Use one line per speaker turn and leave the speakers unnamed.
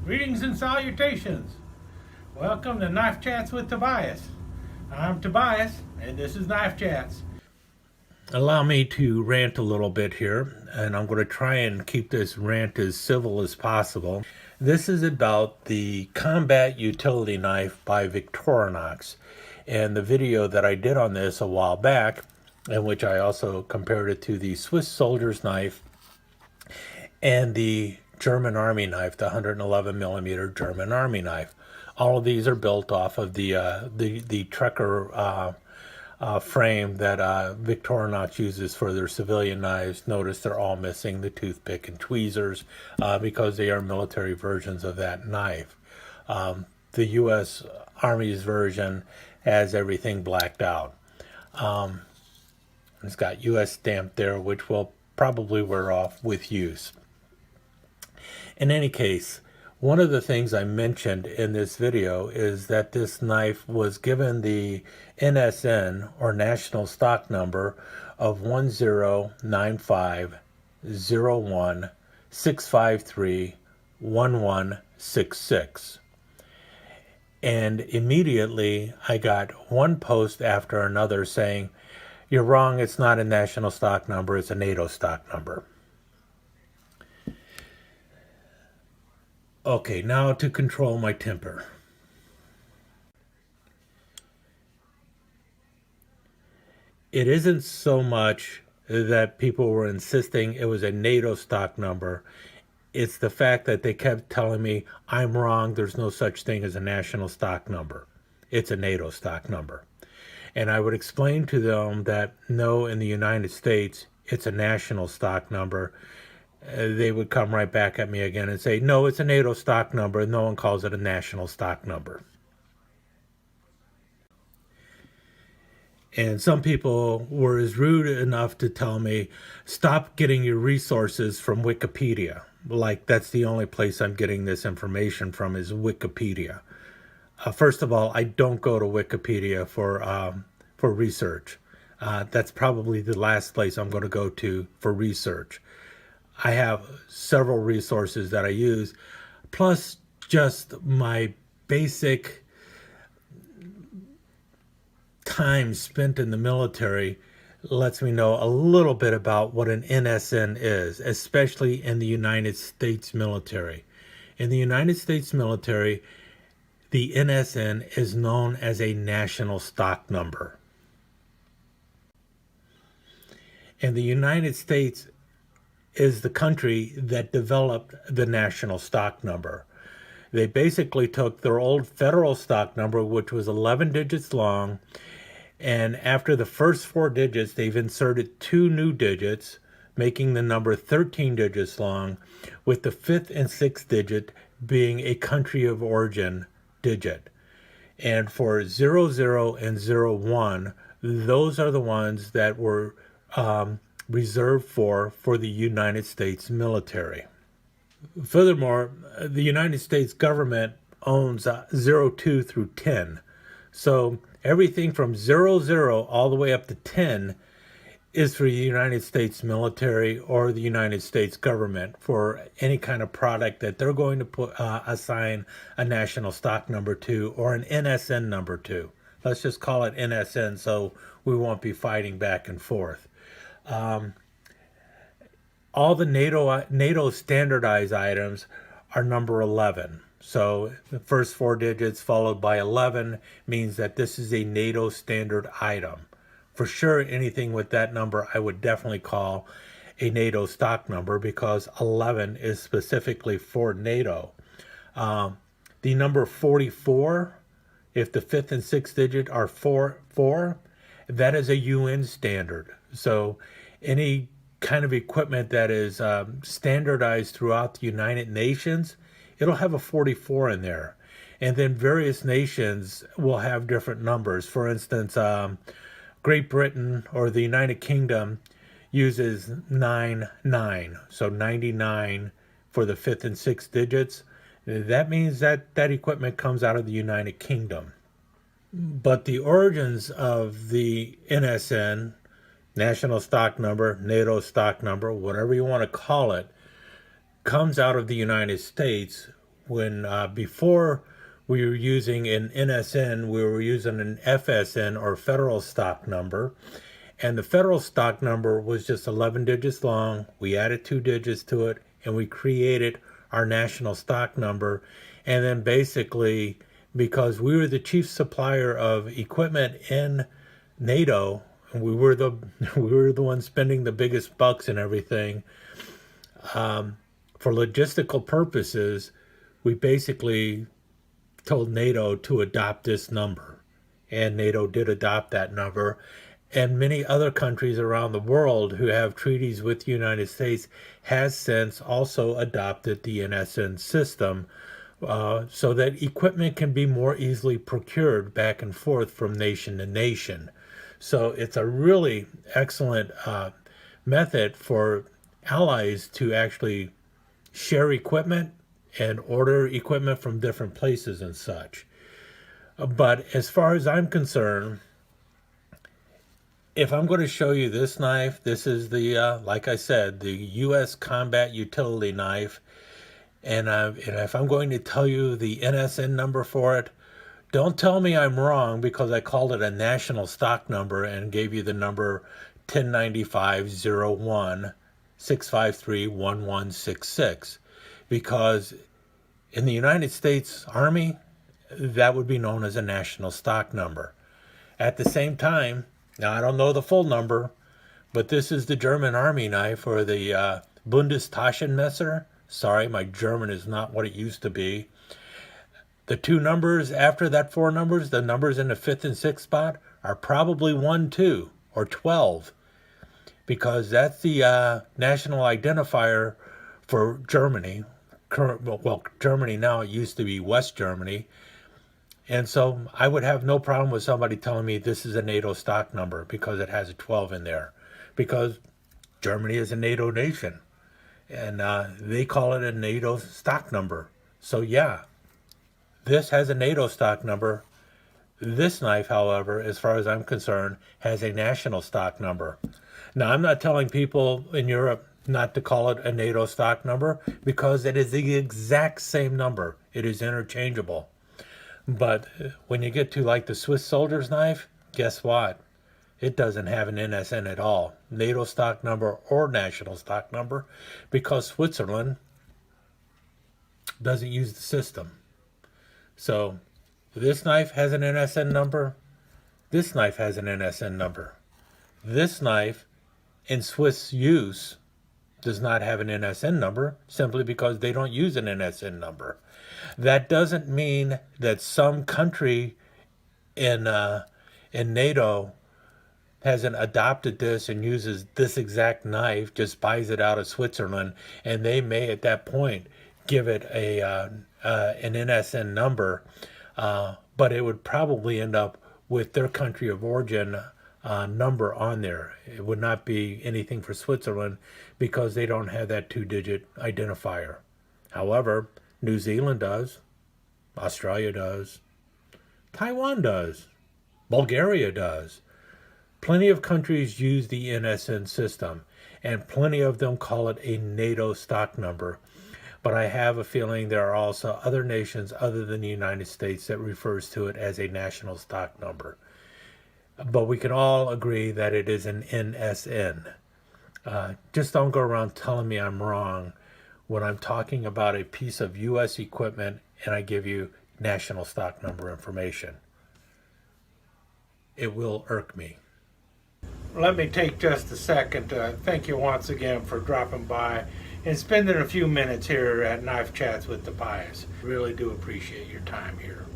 Greetings and salutations. Welcome to Knife Chats with Tobias. I'm Tobias, and this is Knife Chats. Allow me to rant a little bit here, and I'm going to try and keep this rant as civil as possible. This is about the Combat Utility Knife by Victorinox, and the video that I did on this a while back, in which I also compared it to the Swiss soldier's knife and the German Army knife, the 111 millimeter German Army knife. All of these are built off of the Trekker frame that Victorinox uses for their civilian knives. Notice they're all missing the toothpick and tweezers because they are military versions of that knife. The U.S. Army's version has everything blacked out. It's got U.S. stamp there, which will probably wear off with use. In any case, one of the things I mentioned in this video is that this knife was given the NSN, or National Stock Number, of 10950116531166. And immediately I got one post after another saying, "You're wrong, it's not a National Stock Number, it's a NATO Stock Number." Okay, now to control my temper. It isn't so much that people were insisting it was a NATO stock number. It's the fact that they kept telling me, I'm wrong, there's no such thing as a national stock number. It's a NATO stock number. And I would explain to them that no, in the United States, it's a national stock number. They would come right back at me again and say, no, it's a NATO stock number. No one calls it a national stock number. And some people were as rude enough to tell me, stop getting your resources from Wikipedia. Like, that's the only place I'm getting this information from is Wikipedia. First of all, I don't go to Wikipedia for research. That's probably the last place I'm going to go to for research. I have several resources that I use, plus just my basic time spent in the military lets me know a little bit about what an NSN is, especially in the United States military. In the United States military, the NSN is known as a national stock number. And the United States is the country that developed the national stock number. They basically took their old federal stock number, which was 11 digits long, and after the first 4 digits, they've inserted 2 new digits, making the number 13 digits long, with the 5th and 6th digit being a country of origin digit. And for 00 and 01, those are the ones that were reserved for the United States military. Furthermore, the United States government owns 02 through 10. So everything from 00 all the way up to 10 is for the United States military or the United States government for any kind of product that they're going to assign a national stock number to or an NSN number to. Let's just call it NSN so we won't be fighting back and forth. All the NATO standardized items are number 11. So the first 4 digits followed by 11 means that this is a NATO standard item. For sure, anything with that number I would definitely call a NATO stock number because 11 is specifically for NATO. The number 44, if the 5th and 6th digit are 4, that is a UN standard. So any kind of equipment that is standardized throughout the United Nations, it'll have a 44 in there. And then various nations will have different numbers. For instance, Great Britain or the United Kingdom uses 99, so 99 for the 5th and 6th digits. That means that equipment comes out of the United Kingdom. But the origins of the NSN, National Stock Number, NATO Stock Number, whatever you want to call it, comes out of the United States when before we were using an NSN, we were using an FSN, or Federal Stock Number. And the Federal Stock Number was just 11 digits long. We added 2 digits to it, and we created our National Stock Number. And then basically, because we were the chief supplier of equipment in NATO, and we were the ones spending the biggest bucks and everything, for logistical purposes, we basically told NATO to adopt this number. And NATO did adopt that number. And many other countries around the world who have treaties with the United States has since also adopted the NSN system, so that equipment can be more easily procured back and forth from nation to nation. So it's a really excellent method for allies to actually share equipment and order equipment from different places and such. But as far as I'm concerned, if I'm going to show you this knife, this is the, like I said, the U.S. Combat Utility Knife. And if I'm going to tell you the NSN number for it, don't tell me I'm wrong because I called it a national stock number and gave you the number 1095-01-653-1166. Because in the United States Army, that would be known as a national stock number. At the same time, now I don't know the full number, but this is the German Army knife, or the Bundestaschenmesser. Sorry, my German is not what it used to be. The 2 numbers after that 4 numbers, the numbers in the 5th and 6th spot, are probably 1, 2, or 12, because that's the national identifier for Germany. Well, Germany now, it used to be West Germany. And so I would have no problem with somebody telling me this is a NATO stock number because it has a 12 in there, because Germany is a NATO nation, and they call it a NATO stock number. So yeah, this has a NATO stock number. This knife, however, as far as I'm concerned, has a national stock number. Now, I'm not telling people in Europe not to call it a NATO stock number, because it is the exact same number. It is interchangeable. But when you get to like the Swiss soldier's knife, guess what? It doesn't have an NSN at all, NATO stock number or national stock number, because Switzerland doesn't use the system. So this knife has an NSN number. This knife has an NSN number. This knife in Swiss use does not have an NSN number, simply because they don't use an NSN number. That doesn't mean that some country in NATO hasn't adopted this and uses this exact knife, just buys it out of Switzerland, and they may at that point give it an NSN number, but it would probably end up with their country of origin number on there. It would not be anything for Switzerland because they don't have that 2-digit identifier. However, New Zealand does, Australia does, Taiwan does, Bulgaria does. Plenty of countries use the NSN system, and plenty of them call it a NATO stock number. But I have a feeling there are also other nations other than the United States that refers to it as a national stock number. But we can all agree that it is an NSN. Just don't go around telling me I'm wrong when I'm talking about a piece of U.S. equipment and I give you national stock number information. It will irk me. Let me take just a second to thank you once again for dropping by and spending a few minutes here at Knife Chats with the Pious. Really do appreciate your time here.